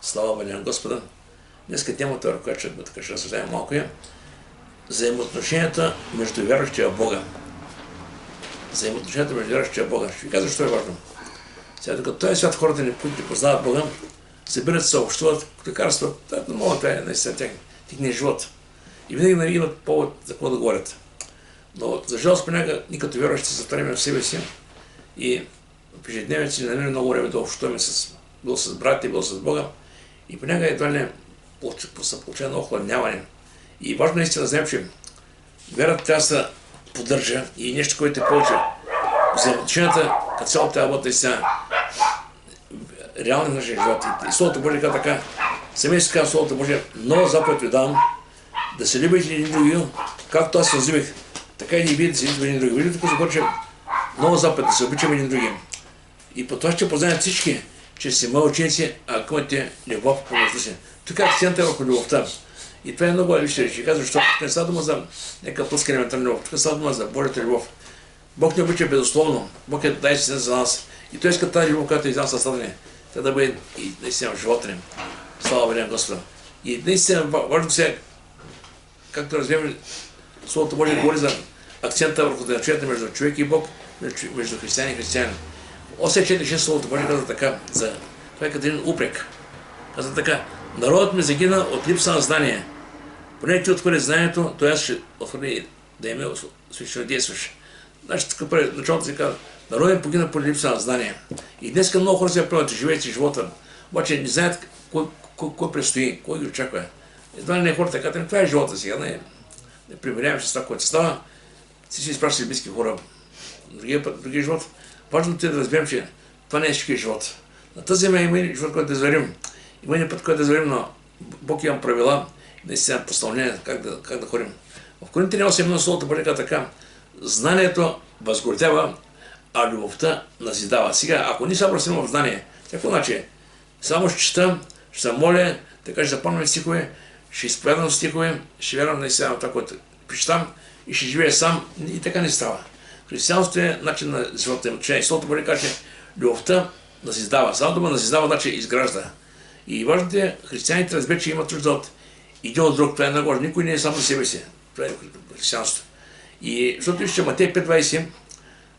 Слава бъде на Господа! Днеска темата, върху която ще разсъждаем малко е взаимоотношенията между вярващия в Бога. Взаимоотношенията между вярващия в Бога. Ще ви кажа, защо е важно. Сега, докато този свят хората, които не познават Бога, събират се, общуват, лекарства, това е наистина техния живот. И винаги имат повод за какво да говорят. Но за жалост понякога ние като вярващи се затваряме в себе си и в ежедневието си не намираме много време да общуваме било с братите, било с Бога. И понякога едва ли се получава едно охладняване. И важно наистина да знаем, че вярата трябва да се поддържа и нещо, което е повече. Взаимоотношенията, като цяло трябва да бъдат наистина реални в нашия живот. И Словото Божие казва така, самия си казва Словото Божие, нова заповед ви давам, да се любите един други, както аз се возлюбих, така и вие да се любите един други. Виждате тук започва нова заповед, да се обичаме един други. И по това ще познаят всички, че сте мои ученици, ако имате любов помежду си. Тук акцентът е върху любовта. И това е много лично. Ще казва, защото тук не става дума за някаква плъска елементарна любов. Тук става дума за Божията любов. Бог не обича безусловно. Бог е дай се за нас. И Той иска тази любов, която е из нас създадена. Тя да бъде и наистина в живота ни. Слава бъде на Господа. И наистина важно сега, както разбираме, Словото Божие говори за акцента върху отношенията между човек и Бог, между християни и християни. Осия 4.6 Словото Божие казва така, това е като един упрек. Казва така, народът ми загина от липса на знание. Поне ти отхвърли знанието, то аз ще отхвърли да име свещено действаш. Значи тук началото се казва, народът ми погина по липса на знание. И днес много хора се правят, живеят си живота, обаче не знаят кой предстои, кой ги очаква. Едва ли не хората така, това е живота сега, не примеряваме с това, което става. Всички изпращат близки хора в другия живот. Важното е да разберем, че това не е всички живот. На тази земя има и живот, който да извървим. Има един път, който да извървим, но Бог има правила, наистина постановления, как да ходим. В Коринтяни 8 Словото Божие така, знанието възгордява, а любовта назидава. Сега, ако ние само растем в знание, какво значи? Само ще чета, ще се моля, така ще запомням стихове, ще изповядам стихове, ще вярвам наистина в това, което прочитам и ще живея сам и така не става. Християнството е начин на живота им. Словото Божие казва, че любовта назидава. Само дума назидава, значи изгражда. И важното е, християните разберат, че имат нужда от един от друг. Това е много. Никой не е сам за себе си. Това е християнството. И защото вижте, Матей 5.20,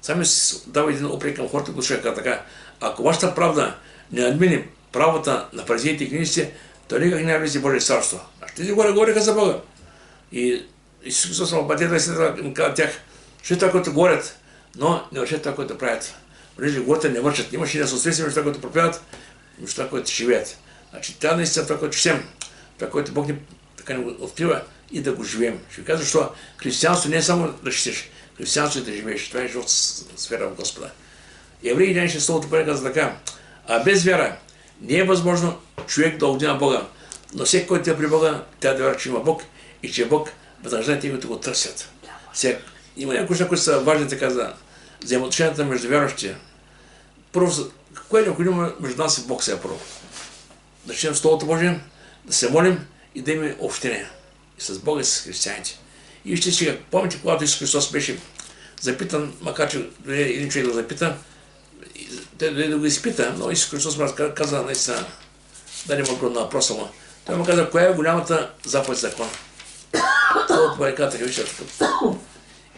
сами дава един упрек към хората, които ще кажа така. Ако вашата правда не надмине правата на фаризеите и книжниците, то никак не влезе Божие царство. А тези горе говориха за Бога. И Исус Христос в Матей 20 им казва тях, ще това, което говорят, но не вършат това, което правят. Понеже говорят не вършат. Имаше и несъответствие между това, което проповядват, и между това, което живеят. Значи трябва наистина това, което четем, това, което Бог ни открива и да го живеем. Ще ви кажа, защо християнство не е само да четеш, християнство е да живееш. Това е живот в сфера в Господа. Евреи 11 Словото Божие казва така, а без вяра не е възможно човек да угоди на Бога, но всеки, който е при Бога, трябва да вярва, че има Бог и че Бог възнаграждава тези, които го търсят. Сега, има някои неща, които са важни така за взаимоотношенията между вярващия. Първо, какво е необходимо между нас и Бог сега първо? Да четем Словото Божие, да се молим и да имаме общение и с Бога и с християните. И вижте сега, помните, когато Исус Христос беше запитан, макар че един човек да запита, да го изпита, но Исус Христос му каза наистина, да не мога на въпроса му. Той му каза, коя е голямата заповед закона? Словото Божие каза така, вижте.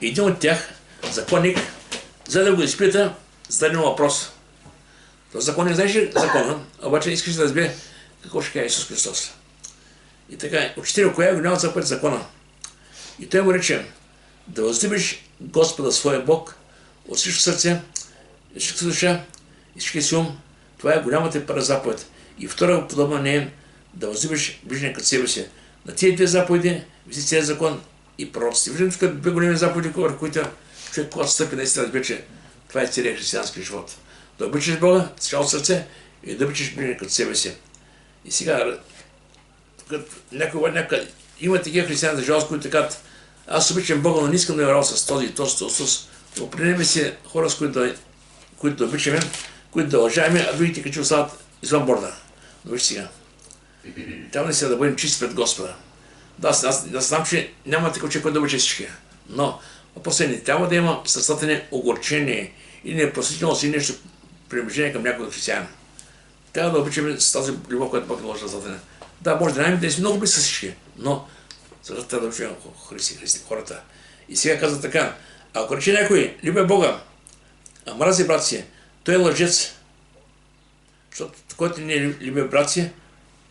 Един от тях, законник, за да го изпита, зададе му въпрос. Този законник знаеше закона, обаче искаше да разбере какво ще каже Исус Христос. И така, учителю, коя е голямата заповед закона? И той му рече, да възлюбиш Господа своя Бог от всичко сърце, всичко душа и всички си ум. Това е голямата и първа заповед. И втора подобна не е да възлюбиш ближния като себе си. На тези две заповеди виси целият закон и пророците. Виждам тук две големи заповеди, върху които човек, когато стъпи, наистина разбира, че това е целият християнски живот. Да обичаш Бога с цялото сърце и да обичаш ближния като себе си. И сега, има такива християни за жалост, които казват, аз обичам Бога, но не искам да вярвам с този и този Исус. Определяме си хора, с които да обичаме, които да уважаваме, а другите като остават извън борда. Но виж сега, трябва не сега да бъдем чисти пред Господа. Да, аз знам, че няма такъв човек, който да обича всички. Но въпросът не трябва да има сърцата ни огорчение или непростителност или нещо приближение към някой християн. трябва да обичаме с тази любов, която Бог е вложил за мен. Да, може да нямаме да сме много близки с всички, но сега трябва да чуем Христи, хората. И сега казва така, ако рече някой, любя Бога, а мрази брат си, той е лъжец. Защото който не люби брат си,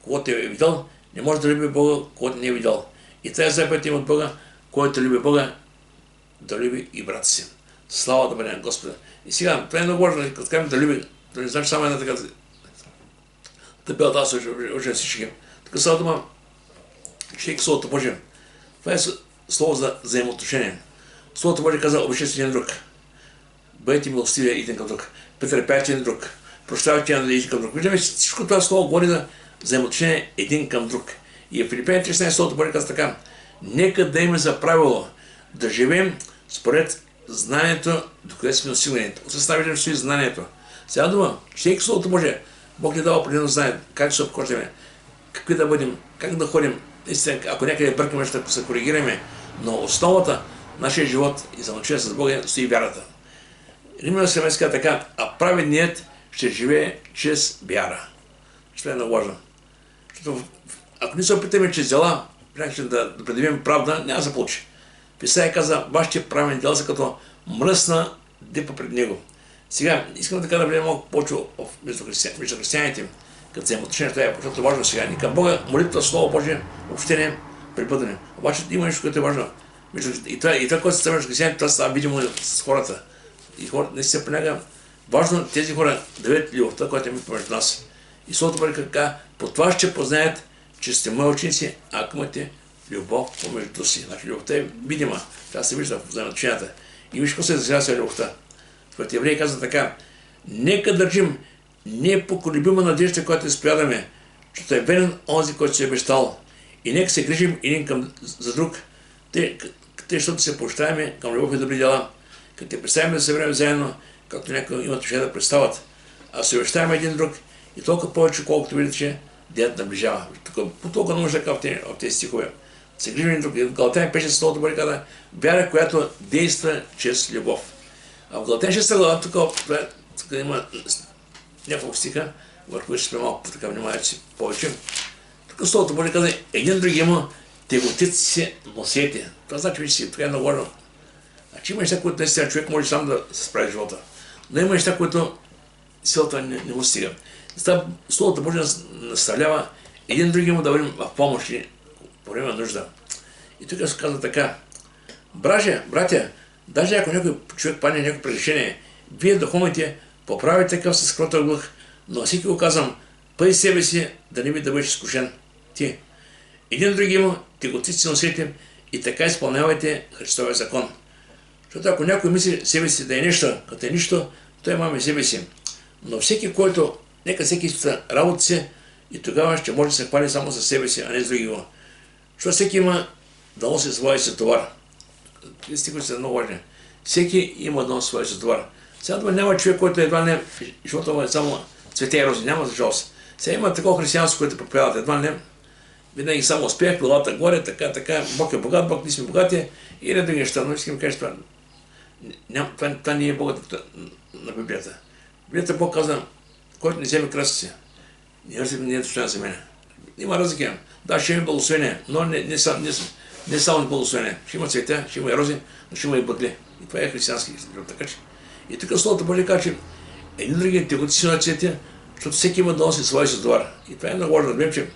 когато е видял, не може да люби Бога, когато не е видял. И тази заповед има от Бога, който люби Бога, да люби и брат си. Слава да бъде на Господа. И сега, това е много важно, като кажем да люби, да не значи само една така табела, да се уча всички. Така става дума, че Словото Божие. Това е слово за взаимоотношение. Словото Божие каза, обичайте един друг. Бъдете милостиви един към друг. Претърпяйте един друг. Прощавайте един към друг. Виждаме, всичко това слово говори за взаимоотношение един към друг. И в Филипени 16 Словото Божие каза така, нека да има за правило да живеем според знанието, до къде сме усилени. Отсъставите стои знанието. Сега дума, всеки Словото Божие, Бог ни дава определено знание, как се обхождаме, какви да бъдем, как да ходим. Ако някъде бъркаме, ще се коригираме, но основата на нашия живот и за отношение с Бога стои вярата. Римляни 17 казва така, а праведният ще живее чрез вяра. Това е много важно. Защото ако не се опитаме чрез дела, да предявим правда, няма да се получи. Писание каза, вашите праведни дела са като мръсна дипа пред него. Сега, искам така да влияем малко повече между християните, като взаимоотношение, това е защото важно сега. И към Бога, молитва, Слово Божие, общение, препъдане. Обаче има нещо, което е важно. И това, което се става между християните, това става видимо с хората. И хората не се понякога важно тези хора да видят любовта, която е между нас. И Словото Божие така, по това ще познаят, че сте мои ученици, ако имате любов помежду си. Значи любовта е видима, тя се вижда в взаимоотношенията. И виж какво се изразява с любовта. Според Евреи казва така, нека държим непоколебима надежда, която изповядаме, защото е верен онзи, който се е обещал. И нека се грижим един за друг, защото се поощаваме към любов и добри дела, като те представим да се време заедно, както някои имат отношение да представят, а се обещаваме един друг и толкова повече, колкото видите, че делът наближава. По толкова нужда в тези стихове. Се грижим един друг. Галатяни 5 Словото Божие казва, вяра, която действа чрез любов. А в Галатяни 6 глава, тук има няколко стиха, върху които ще малко така внимавайте си повече. Тук Словото Божие казва, един друг има теготите си носете. Това значи, виж си, това е много важно. Значи има неща, които наистина човек може сам да се справи в живота. Но има неща, които силата не му стига. Словото Божие наставлява един друг има да бъдем в помощ по време на нужда. И тук се казва така, братя, даже ако някой човек падне някакво прегрешение, вие духовните поправите такъв с кротък дух, но всеки го казвам, пъй себе си да не би да бъдеш изкушен. Ти. Един друг има, теготици носете и така изпълнявайте Христовия закон. Защото ако някой мисли себе си да е нещо, като е нищо, той имаме себе си. Но нека всеки изпита работа си и тогава ще може да се хвали само за себе си, а не с други го. Защото всеки има да носи своя си товар. Тези стихове са много важни. Всеки има да носи своя си товар. Сега няма човек, който едва не живота му е само цвете и рози, няма за жалост. Сега има такова християнство, което проповядват едва не. Винаги само успех, главата горе, така, Бог е богат, Бог ние сме богати и ред други неща. Но искам да кажа това не е Богът на Библията. Библията Бог казва, който не вземе кръста си, не е достоен за мен. Има разлика. Да, ще има благословение, но не само благословение. Ще има цветя, ще има и рози, но ще има и бъдли. И това е християнски живот. Така че. И тук Словото Божие казва, че един други теготици на цветя, защото всеки има да носи своя си товар. И това е много важно да видим, че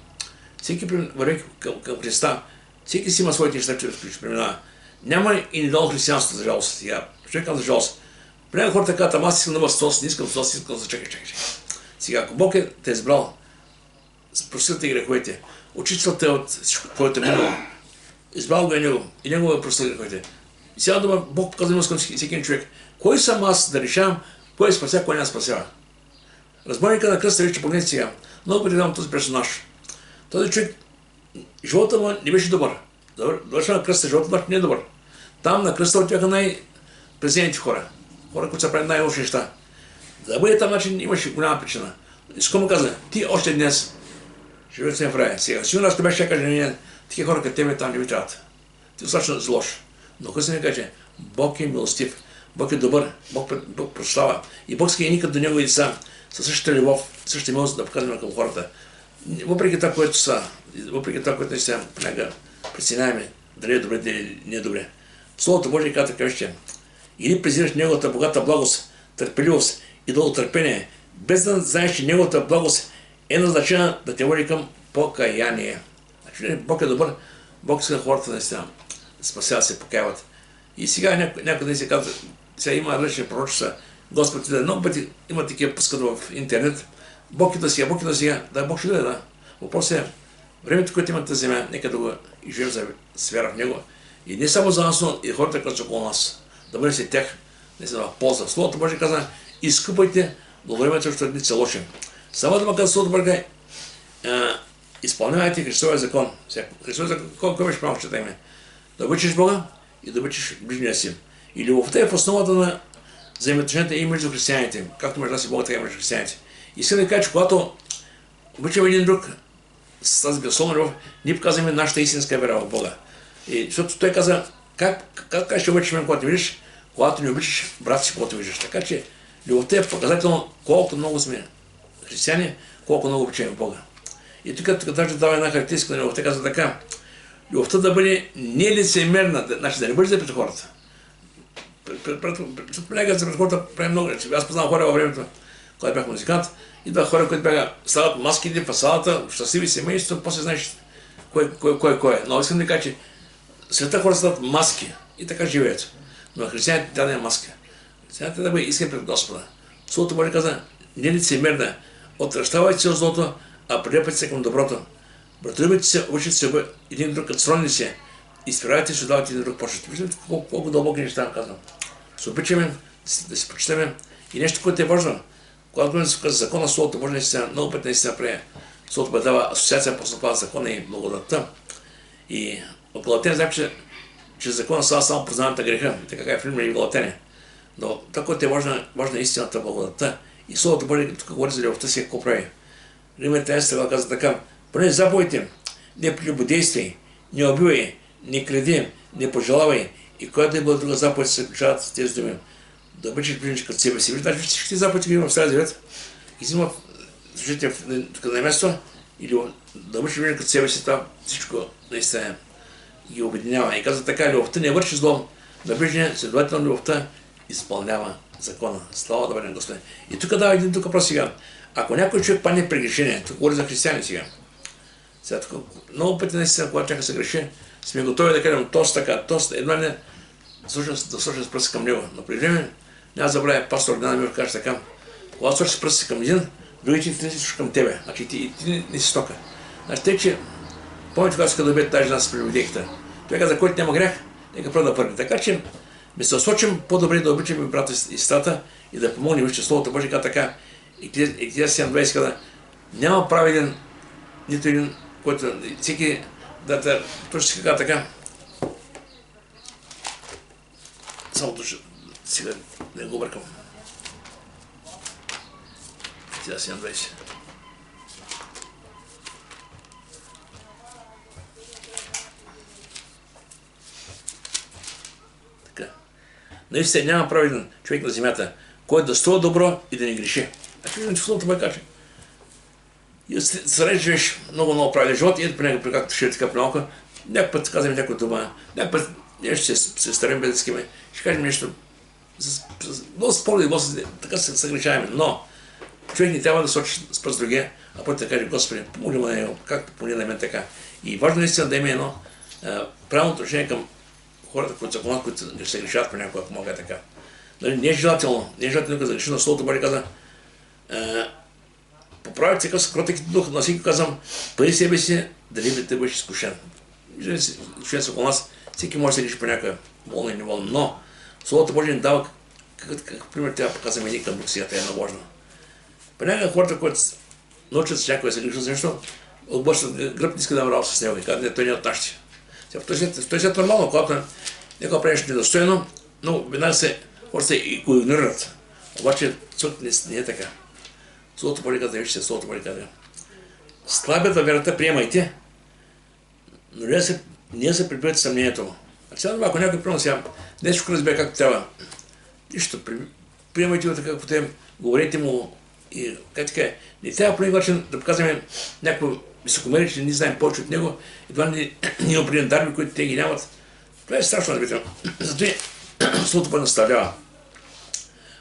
всеки върви към Христа, всеки си има своите неща, че преминава. Няма и недолу християнство, за жалост. Сега, човек казва за жалост. При хората казват, аз искам да бъда Христос, не искам Христос, искам да чакай. Сега, ако Бог те е избрал, простил те греховете, очистил те от всичко, което е минало, избрал го е Него и Него е простил греховете. И сега дума, Бог показва към всеки човек. Кой съм аз да решавам, кой спася, кой не спасява? Разбойника на кръста, вече погледнете сега. Много предавам този персонаж. Този човек, живота му не беше добър. Дошъл на кръста, живота му не е добър. Там на кръста отиваха най-презените хора, които са правили най-лоши неща. За да бъде там начин имаше голяма причина. Искам му каза, ти още днес живееш в рая. Сега, сигурно аз беше каже, не, такива хора като тебе там не ви трябват. Ти достатъчно злош. Но Христос ми каже, Бог е милостив, Бог е добър, Бог прощава. И Бог ска и никът до Него и деца. със същата любов, същата милост да показваме към хората. Въпреки това, което са, въпреки това, което наистина понякога преценяваме, дали е добре, дали не е добре. Словото Божие казва така вижте, или презираш Неговата богата благост, търпеливост и дълготърпение, без да знаеш, че Неговата благост е назначена да те води към покаяние. Значи, Бог е добър, Бог иска хората наистина да спасяват, се покаяват. И сега някъде се казва, сега има различни пророчества, Господ да много пъти има такива пускат в интернет, Бог идва сега, да, Бог ще дойде, да. Въпросът е, времето, което има тази земя, нека да го изживем за вяра в Него. И не само за нас, но и хората, които са около нас. Да бъде след тях, не са в полза. Словото Божие казва, изкупайте благовремето, защото дни са лоши. Само да ме казва Словото Божие, изпълнявайте Христовия закон. Христовия закон, кой беше малко четеме? Да обичаш Бога и да обичаш ближния си. И любовта е в основата на взаимоотношенията и между християните, както между нас и Бога, така и между християните. Искам да кажа, че когато обичаме един друг с тази безусловна любов, ние показваме нашата истинска вера в Бога. И защото той каза, как ще обичаш мен, когато не видиш, когато не обичаш брат си, когато виждаш. Така че любовта е показателно колко много сме християни, колко много обичаме Бога. И тук даже дава една характеристика на любовта, казва така, любовта да бъде нелицемерна, значи да не бъде за пред хората. Понякога за пред хората прави много. Аз познавам хора във времето, когато бях музикант, идва хора, които бяха стават маски в фасадата, щастливи семейства, после знаеш кой е. Но искам да кажа, че света хора стават маски и така живеят. Но християните тя не е маска. Християните да бъде искрен пред Господа. Словото Божие каза, не лицемерна, отращавайте се от злото, а прилепайте се към доброто. Братолюбите се, обичате се един друг, като сронни се, изпирайте се, давайте един друг почет. Виждате колко дълбоки неща казвам. Се обичаме, да се почитаме и нещо, което е важно. Когато говорим за закона, Словото Божие наистина, много пъти наистина прави. Словото Божие дава асоциация по това закона и благодатта. И от Галатяни знаем, че закона става само познаването на греха. И така е в Римляни и Галатяни. Но това, което е важна е истината, благодатта. И Словото Божие, тук говори за любовта си, какво прави. Римляни 13 казва така, поне заповедите, не прелюбодействай, не убивай, не кради, не пожелавай. И която да бъде друга заповед се заключават с тези думи. Да обичаш ближничка като себе си. Виждате, всички заповеди, които има в Стария Завет, изима служите тук на място, или да обичаш ближничка като себе си, това всичко наистина ги обединява. И казва така, любовта не върши злом на ближния, следователно любовта изпълнява закона. Слава да бъде на Господи. И тук дава един тук въпрос сега. Ако някой човек падне при грешение, тук говори за християни сега. Сега тук много пъти наистина, когато чака се греши, сме готови да кажем тост така, тост, едва не да свършим с пръста към него. Но при време няма забравя пастор Ордена ми каже така, когато свършиш с пръста към един, другите ти не си към тебе, значи ти не си стока. Значи тъй, че помните, когато иска да бе тази жена с привидейката. Той каза, който няма грях, нека прави да първи. Така че ми се осочим по-добре да обичаме брата и сестрата и да помогнем, вижте Словото Божие каза така. Екклесиаст 7:20 каза, няма праведен нито един, който всеки точно си каза така. Само точно сега не го бъркам. Екклесиаст 7:20. Така. Наистина няма праведен човек на земята, който да струва добро и да не греши. Значи виждам, че Словото ме каже. И срещаш много правилен живот и ето при някакъв, както ще е така при малко, някакъв път казваме някаква дума, някакъв път нещо се старим без да скиме, ще кажем нещо, много спорли, така се съгрешаваме, но човек не трябва да сочи с пръст другия, а път да каже, Господи, помогни му на него, както помогни на мен така. И важно наистина да има едно правилно отношение към хората, които са около нас, които се грешават понякога, ако мога така. Не е желателно, да греши, но Словото Божие каза, поправят се с кротък дух, на всеки казвам, пари себе си, дали би те бъдеш изкушен. Виждате си, изкушен са около нас, всеки може да се греши по някаква болна и неволна, но Словото Божие ни дава какъв пример трябва да показваме един към друг сега, това е много важно. Понякога хората, които научат с някой да се грешат за нещо, отбършат гръб, не иска да има работа с него и казват, не, той не е от нашите. Той е нормално, когато някой прави нещо недостойно, но веднага хората се го игнорират. Обаче църква не е така. Словото Божие казва, вижте, Словото Божие казва. Слабият във верата приемайте, но не се прибирате съмнението му. А сега, ако някой приема сега, нещо разбира както трябва, нищо, приемайте го така, както те, говорете му И как така е, не трябва по никакъв начин да показваме някакво високомерие, че не знаем повече от него, едва ние определен дарби, които те ги нямат. Това е страшно, разбира. Затова Словото Божие наставлява.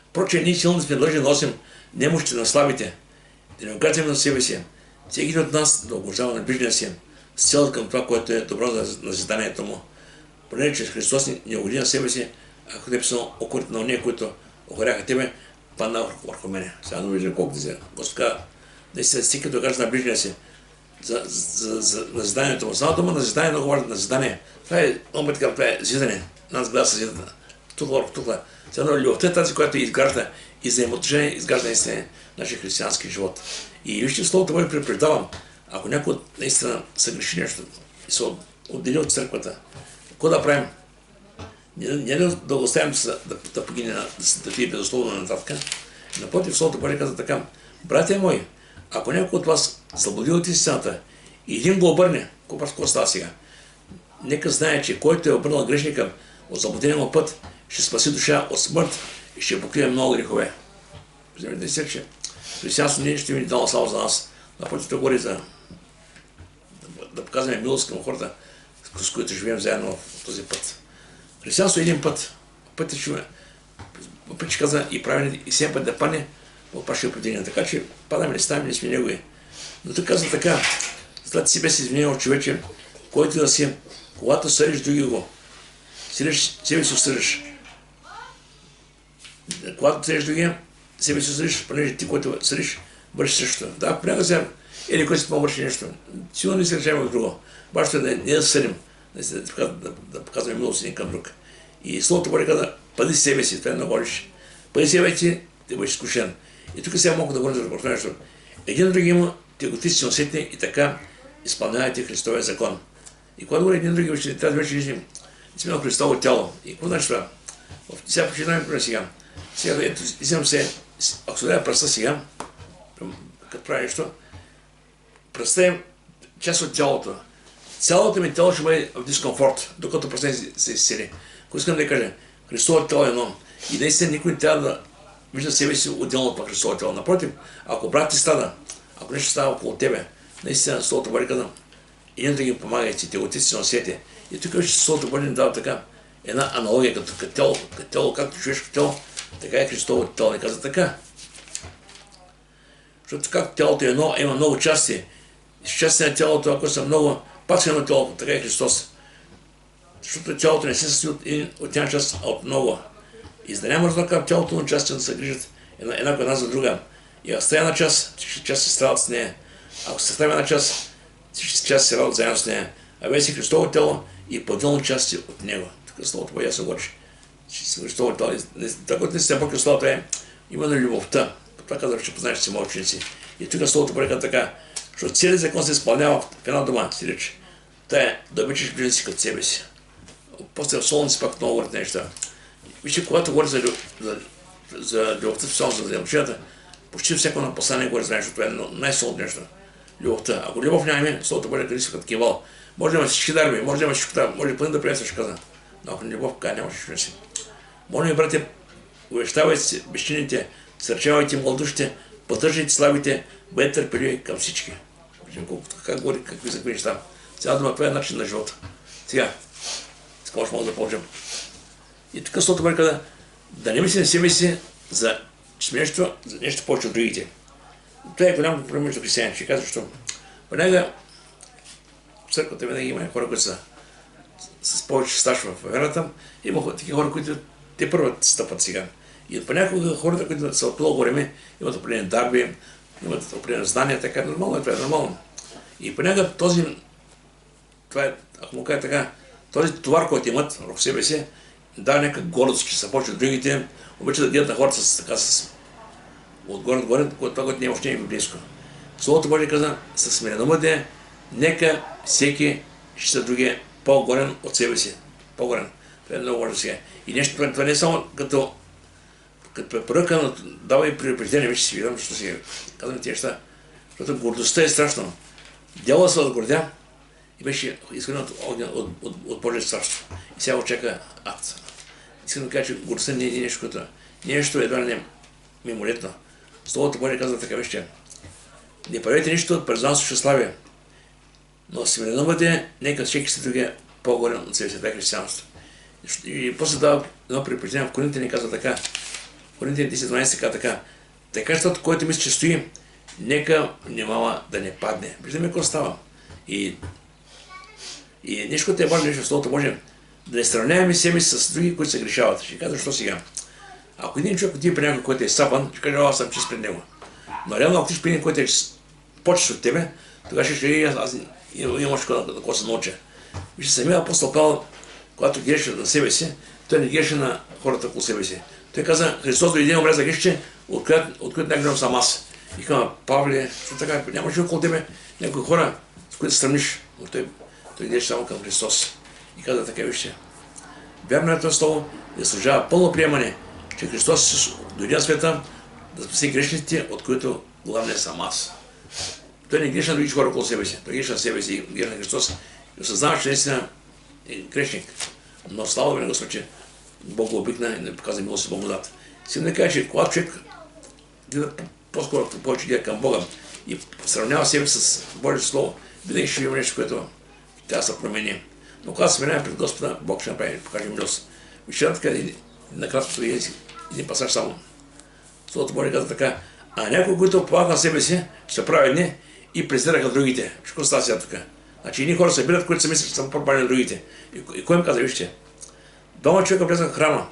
Впрочем, ние силно сме длъжни да носим немощите на слабите, да не оказваме на себе си, всеки от нас да угождава на ближния си, с цел към това, което е добро за назиданието му. Понеже че Христос не угоди на себе си, ако те писано окорите на уния, които охоряха тебе, падна върху мене. Сега да виждам колко се Господ казва, наистина всеки като кажа на ближния си, за назиданието му. Самото му назидание много важно назидание. Това е, това е зидане. Нас гледа се зидане. Тук. Сега любовта е тази, която изгражда и взаимоотношение, изгражда наистина нашия християнски живот. И вижте Словото Божие предупреждавам, ако някой наистина съгреши нещо и се отдели от църквата, какво да правим? Не да го оставим да погине, да фие безусловно нататък. Напротив, Словото Божие каза така, братя мои, ако някой от вас заблуди от истината и един го обърне, какво става сега? Нека знае, че който е обърнал грешника от заблудения му път, ще спаси душа от смърт и ще покрие много грехове. Вземете си, че християнството не ще ми дало само за нас. Напротив, това говори за да показваме милост към хората, с които живеем заедно в този път. Християнство е един път. Пътят ще казва и правене, и 7 път да падне, опа ще определение. Така че падаме, не ставаме, не сме негови. Но тук казва така, след си без извинение от човече, който да си, когато съдиш други го, себе си осъдиш. Когато съдиш другия, себе си осъдиш, понеже ти, който съдиш, върши същото. Да, понякога сега, или кой си помърши нещо, сигурно не се решаваме от друго. Важното е не да съдим, да показваме милост един към друг. И Словото Божие каза, пази себе си, това е много лиш. Пази себе си, ти бъдеш изкушен. И тук сега мога да говоря за това нещо. Един други има, те го си усетни и така изпълнявате Христовия закон. И когато говоря един други, трябва да вече лични, сме на Христово тяло. И какво значи това? Сега почитаме при сега. Сега, ето, взимам се, ако се даде пръста сега, като прави нещо, пръста е част от тялото. Цялото ми тяло ще бъде в дискомфорт, докато пръста се изцели. Ако искам да кажа, Христово тяло е едно. И наистина никой не трябва да вижда себе си отделно от Христово тяло. Напротив, ако брат ти страда, ако нещо става около тебе, наистина Словото Божие казва, един да ги помагайте, те отици се носете. И тук вижте Словото Божие ни дава така една аналогия, като тяло, както човешко тяло, така е Христово тяло. Не казва така. Защото както тялото е едно, има много части. И части на тялото, ако са много, пак са едно тяло, така е Христос. Защото тялото не се състои от една част, а от много. И за да няма разлика, тялото на части да се грижат една за друга. И ако става една част, всички части се страдат с нея. Ако се става една част, всички части се радват заедно с нея. А вече си Христово тяло и по-отделно части от него. Тук Словото Божие ясно говори. Христово тяло. Това, което не се по Христовото е именно любовта. Това казва, че познаеш, че си мои ученици. И тук Словото Божие така, защото целият закон се изпълнява в една дума, си рече. Та е да обичаш ближния си като себе си. После в Солон си пак много говорят неща. Вижте, когато говори за любовта, специално за взаимоотношенията, почти всяко на послание говори за нещо, това е най-солното нещо. Любовта. Ако любов нямаме, Словото Божие къде си като кивал. Може да има всички дарби, може да има всичко това, може да да приемеш, ще каза. Но ако не любов, така няма всичко си. Моля ми, братя, увещавайте безчинните, сърчавайте малодушите, поддържайте слабите, бъдете търпеливи към всички. Как говори, какви са неща. Сега дума, това е начин на живота. Сега, може да започнем. И тук Словото Божие каза, да не мислим себе си за нещо повече от другите. Това е голям проблем между християните. Ще казва, защото понякога в църквата винаги има хора, които са с повече стаж в верата. Има такива хора, които те първо стъпват сега. И понякога хората, които са от много време, имат определени дарби, имат определени знания, така нормално е, това е нормално. И понякога това е, ако му кажа така, този товар, който имат в себе си, дава някаква гордост, че са повече от другите, обичат да гледат на хората с отгоре, това, което не е въобще библейско. Словото Божие каза, със смиреномъдие, нека всеки ще са другия по-горен от себе си. По-горен. Това е много важно сега. И нещо, това не е само като препоръка, но дава и предупреждение, вече си видам, защото си казвам тези неща. Защото гордостта е страшно. Дяволът се възгордя и беше изгонен от Божието царство. И сега очака ад. Искам да кажа, че гордостта не е нещо, което нещо едва не е мимолетно. Словото Божие казва така, вижте. Не правете нищо пред нас славие, но смирено нека всеки се другия по-горе от себе си, това е християнство. И после дава едно предупреждение в Коринтияни казва така. В Коринтияни 10:12 казва така. Така, защото който мисли, че стои, нека внимава да не падне. Виждаме какво става. И нещо, което е важно нещо в Словото Божие, да не сравняваме себе с други, които се грешават. Ще кажа, защо сега? Ако един човек отиде при някой, който е сапан, ще каже, аз съм чист пред него. Но реално, ако ти при един, който е по-чист от тебе, тогава ще кажа, аз имам още на какво се науча. Вижте, самия апостол Павел, когато греше на себе си, той не греше на хората около себе си. Той каза, Христос дойде умре за грешите, от които най-голям съм аз. И казва, Павле, що така, нямаш около тебе някои хора, с които се сравниш, но той греше само към Христос. И каза така, вижте, вярно е това слово, да служава пълно приемане, че Христос дойде на света да спаси грешниците, от които главният съм аз. Той не греше на други хора около себе си, той греше на себе си и греше на Христос. И осъзнава, че наистина е грешник. Но слава на Господ, че Бог го обикна и не показа милост и благодат. Искам да кажа, че когато човек гледа по-скоро повече гледа към Бога и сравнява себе с Божието Слово, винаги ще има нещо, което трябва да се промени. Но когато се смиряваме пред Господа, Бог ще направи, покаже милост. Вчера така накратко един пасаж само. Словото Божие казва така, а някои, които полагат на себе си, ще се праведни и презираха другите. Какво става сега тук? Значи едни хора събират, които се мислят, че са по-праведни на другите. И кой им каза, вижте, двама човека влезаха в храма,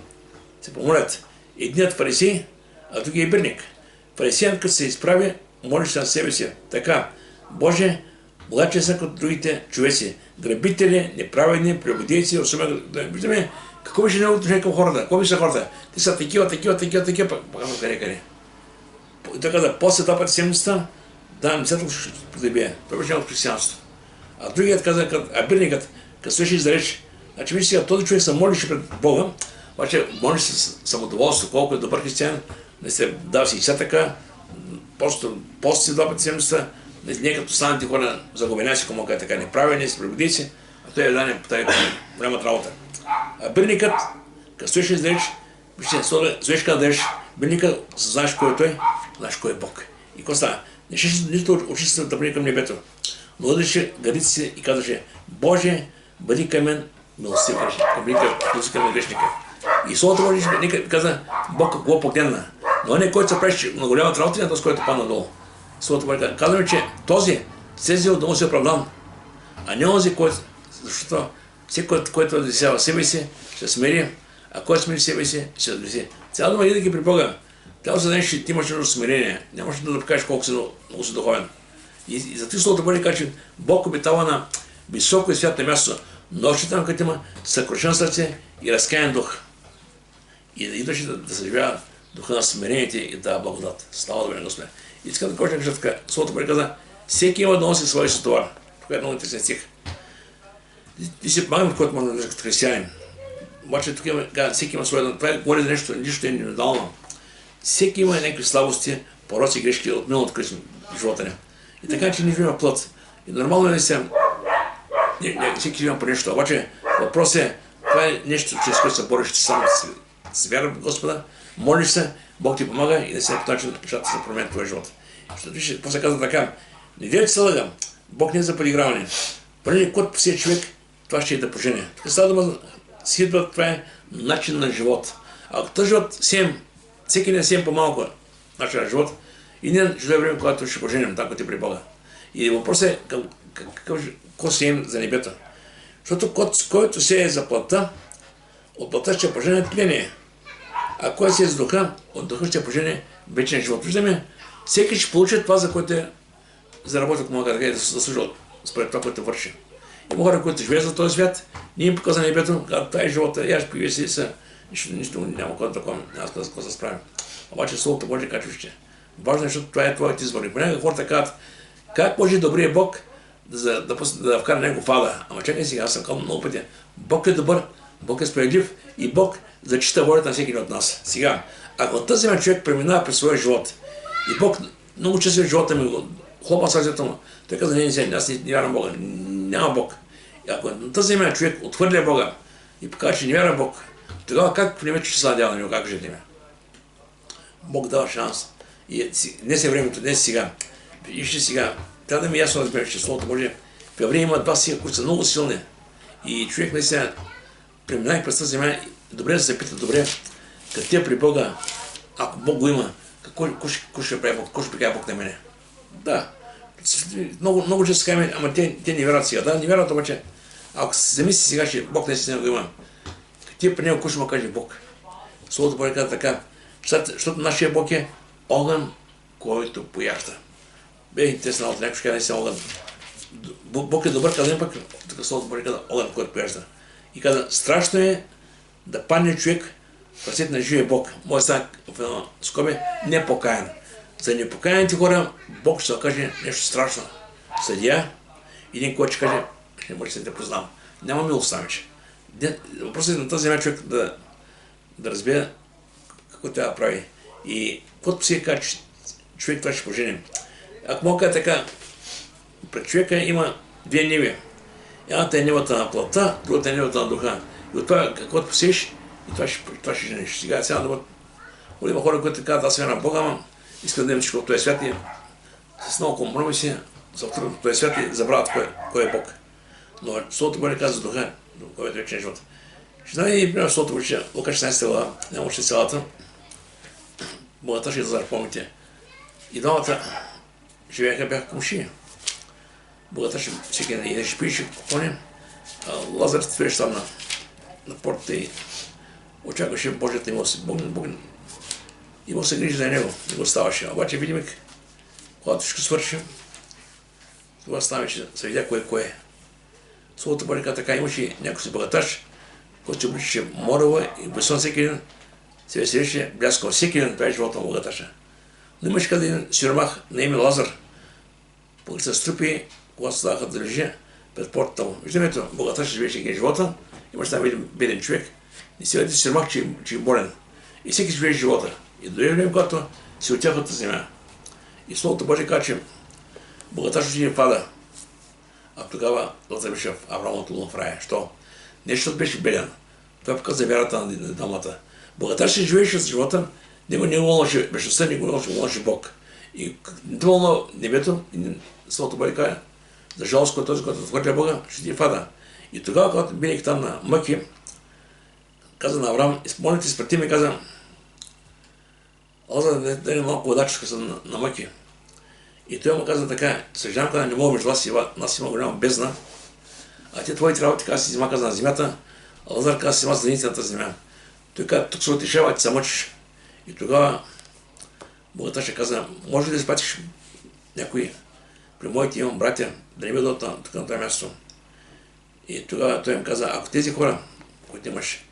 се помолят. Едният фарисей, а другият е бирник. Фарисеят, като се изправи, молеше на себе си. Така, Боже, благаче са като другите човеци, грабители, неправедни, прелюбодейци, особено да виждаме какво беше неговото отношение към хората, какво са хората. Те са такива, пък къде. И той каза, после това пъти седмицата, да, не се ще придобие. Това беше неговото християнство. А другият каза, бирникът, като свеше издареч, значи виж сега, този човек се молише пред Бога, обаче молише с самодоволство, колко е добър християн, не се дава си и така, просто пости два пъти седмицата, не като останалите хора заговеняси, кому кажа така, неправени, справедници, а той е даден по тази голямата работа. А бирникът, като свеше издареч, вижте, свеше като дадеш, бирникът, знаеш кой е той, знаеш кой е Бог. И какво става? Не ще нито очистите да бъде към небето, но отдеше гърдиците и казваше, Боже, бъди към мен милостив грешник, към мен грешника. И Словото Божие каза, Бог го погледна. Но не който се прави на голямата работа, не този, който падна долу. Словото Божие казваме, че този се взел да му се оправдан, а не онзи, който, защото всеки, който възвисява себе си, ще смири, а който смири себе си, ще възвиси. Цяла дума идейки при Бога. Трябва да знаеш, че ти имаш нужда смирение, нямаш да покажеш колко си духовен. И за това Словото Божие казва, че Бог обитава на високо и свято място, но още там, като има съкрушено сърце и разкаян дух. И да идваше да се живява духа на смирението и да дава благодат. Слава добре, Господи. И искам да кажа така, Словото Божие каза, всеки има да носи своя си товар. Това е много интересен стих. Ти си помагаме, който може да бъде като християнин. Обаче тук всеки има своя, това говори за нещо е индивидуално. Всеки има някакви слабости, пороци, грешки от миналото кръсно живота ни. И така, че не живеем плът. И нормално е да се... Всеки живеем по нещо. Обаче въпрос е, това е нещо, чрез което се бориш само с вяра в Господа, молиш се, Бог ти помага и да се по начин нещата се променят в твоя живот. Защото виж, какво се казва така, не дейте се лъгам, Бог не е за подиграване. Понеже код посее човек, това ще е да пожене. Така става дума, сидва, това е начин на живот. Ако този живот сеем, всеки ден сеем по-малко нашия живот, и не ще време, когато ще поженем, там като е при Бога. И въпросът е, какво сеем за небето? Защото който сее за плътта, от плътта ще пожене тление. А който сее за духа, от духа ще пожене вечен живот. Виждаме, всеки ще получи това, за което е заработил, ако мога да служи според това, което върши. Има хора, които живеят за този свят, ние им показва небето, казват, това е живота, я ще привеси са, нищо няма какво да такова, няма какво да се справим. Обаче Словото Божие казва, че важно е, защото това е твоят избор. И понякога хората казват, как може добрият Бог да вкара него в ада? Ама чакай сега, аз съм казал много пъти. Бог е добър, Бог е справедлив и Бог зачита волята на всеки от нас. Сега, ако тази човек преминава през своя живот и Бог много често в живота ми хлопа сърцето му, той каза, не, аз не вярвам Бога, няма Бог. И ако на тази земя човек отхвърля Бога и покаже, че не вярва Бог, тогава как приеме, че се надява на него, как житиме? Бог дава шанс И днес е времето, днес сега. Вижте сега, трябва да ми ясно разбереш, че Словото Божие в евреи има два сила, които са много силни. И човек наистина, преминай през тази земя, добре да се пита, добре, като тя при Бога, ако Бог го има, какво ще прави Бог, какво ще прикаже Бог на мене? Да, много често казваме, ама те не вярват сега. Да, не вярват, обаче, ако се замисли сега, че Бог наистина го има, ти при него какво ще му каже Бог? Словото Божие казва така, защото нашия Бог е огън, който пояжда. Бе интересна работа, някой ще казва наистина огън. Бог е добър, каза пък, така Словото Божие казва огън, който пояжда. И каза, страшно е да падне човек в ръцете на живия Бог. Може да в едно скоби непокаян. За непокаяните хора Бог ще каже нещо страшно. Съдия, един който ще каже, не може да те познам. Няма милост там вече. Въпросът е на тази земя човек да разбере какво трябва да прави. И каквото си каже, че човек това ще поженим. Ако мога да така, пред човека има две ниви. Едната е нивата на плътта, другата е нивата на духа. И от това, каквото посееш, и това ще жениш. Сега има хора, които казват, аз вярвам на Бога, ама искат да имат всичко от този свят и с много компромиси, от този свят и забравят кой е Бог. Но Словото Божие казва за духа, който е вечен живот. Ще даде и пример Словото Божие, Лука 16 глава, няма още цялата, Богаташ и Лазар, помните. И двамата живееха, бяха комши. Богаташ всеки идеше пише коня, а Лазар стоеше там на портата и очакваше Божията милост. Бог имал се грижи за него, не го ставаше. Обаче видим, когато всичко свърши, това става, че се видя кой е. Словото Божие така имаше някой си богаташ, който се обличаше морова и безсон всеки ден, се веселише бляскал всеки ден, това е живота на богаташа. Но имаше къде един сиромах на име Лазар, по лица струпи, когато ставаха да лежи пред портата му. Виждаме, богаташ живееше ги живота, имаше там беден човек, и се види сиромах, че е болен. И всеки живее живота. И дойде време, когато се отяха от земя. И Словото Божие казва, че богаташ ще не пада. А тогава Лазар беше в Авраамовото луно в рая. Що? Не защото беше беден. Това показва вярата на дамата. Богаташ ще живееше с живота, него не вълнуваше бедността, не вълнуваше Бог. И не вълнува небето, и Словото Божие казва, за жалост, този, който отхвърля Бога, ще ти пада. И тогава, когато бинех там на мъки, каза на Авраам, изпълните спрати ми, каза, Лазар да не малко водачка са на мъки. И той му каза така, съжалявам, каза, не мога между вас и нас има голяма бездна, а те твоите работи, каза, си взима, каза на земята, а Лазар каза, си взима зданици на тази земя. Той каза, тук се отишава, ти се мъчиш. И тогава богаташа каза, може ли да изпратиш някой при моите имам братя, да не бъдат тук на това място. И тогава той им каза, ако тези хора, които имаш,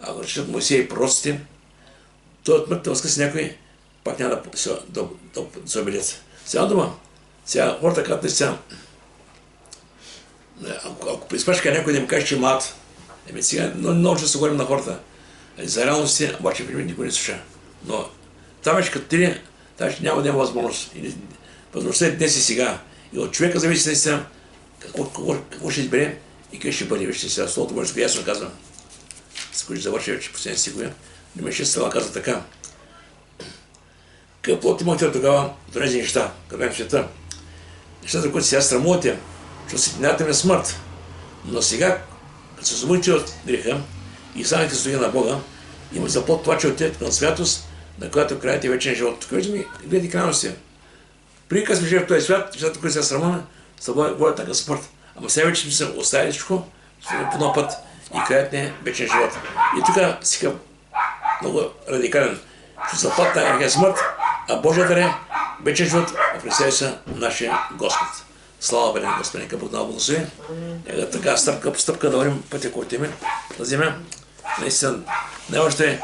ако решат Моисея и пророците, той от мъртвите възкръси някой, пак няма да се обидят. Сега дума, сега хората казват наистина, ако изпрашка някой да им каже, че млад, сега много ще се говорим на хората. За реалности, обаче при мен никой не слуша. Но там вече като тири, там вече няма да има възможност. Възможността е днес и сега. И от човека зависи наистина какво ще избере и къде ще бъде. Вижте сега, Словото Божие ясно казва. С които завърши вече последния стихове. Но ще става казва така. Какъв плод имате тогава до тези неща, като в света? Нещата, които сега срамувате, защото сетината е смърт. Но сега, като се освободите от греха и станете слуги на Бога, има за плод това, че отидете към святост, на която краят е вечен живот. Тук виждаме, гледайте крайности. Преди като сме живели в този свят, нещата, които сега срамуваме, са водят така смърт. Ама сега вече сме се оставили всичко, сме по нов път и краят не е вечен живот. И тук си много радикален. Ще се плат на смърт, а Божията е вечен живот в Христа нашия Господ. Слава бъде на Господи, нека Бог да благослови. Нека така стъпка по стъпка да вървим пътя, който има на земя. Наистина, най-важното е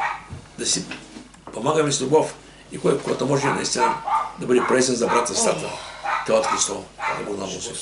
да си помагаме с любов и който може наистина да бъде полезен за брата и сестрата. Това от Христово. Нека Бог да благослови.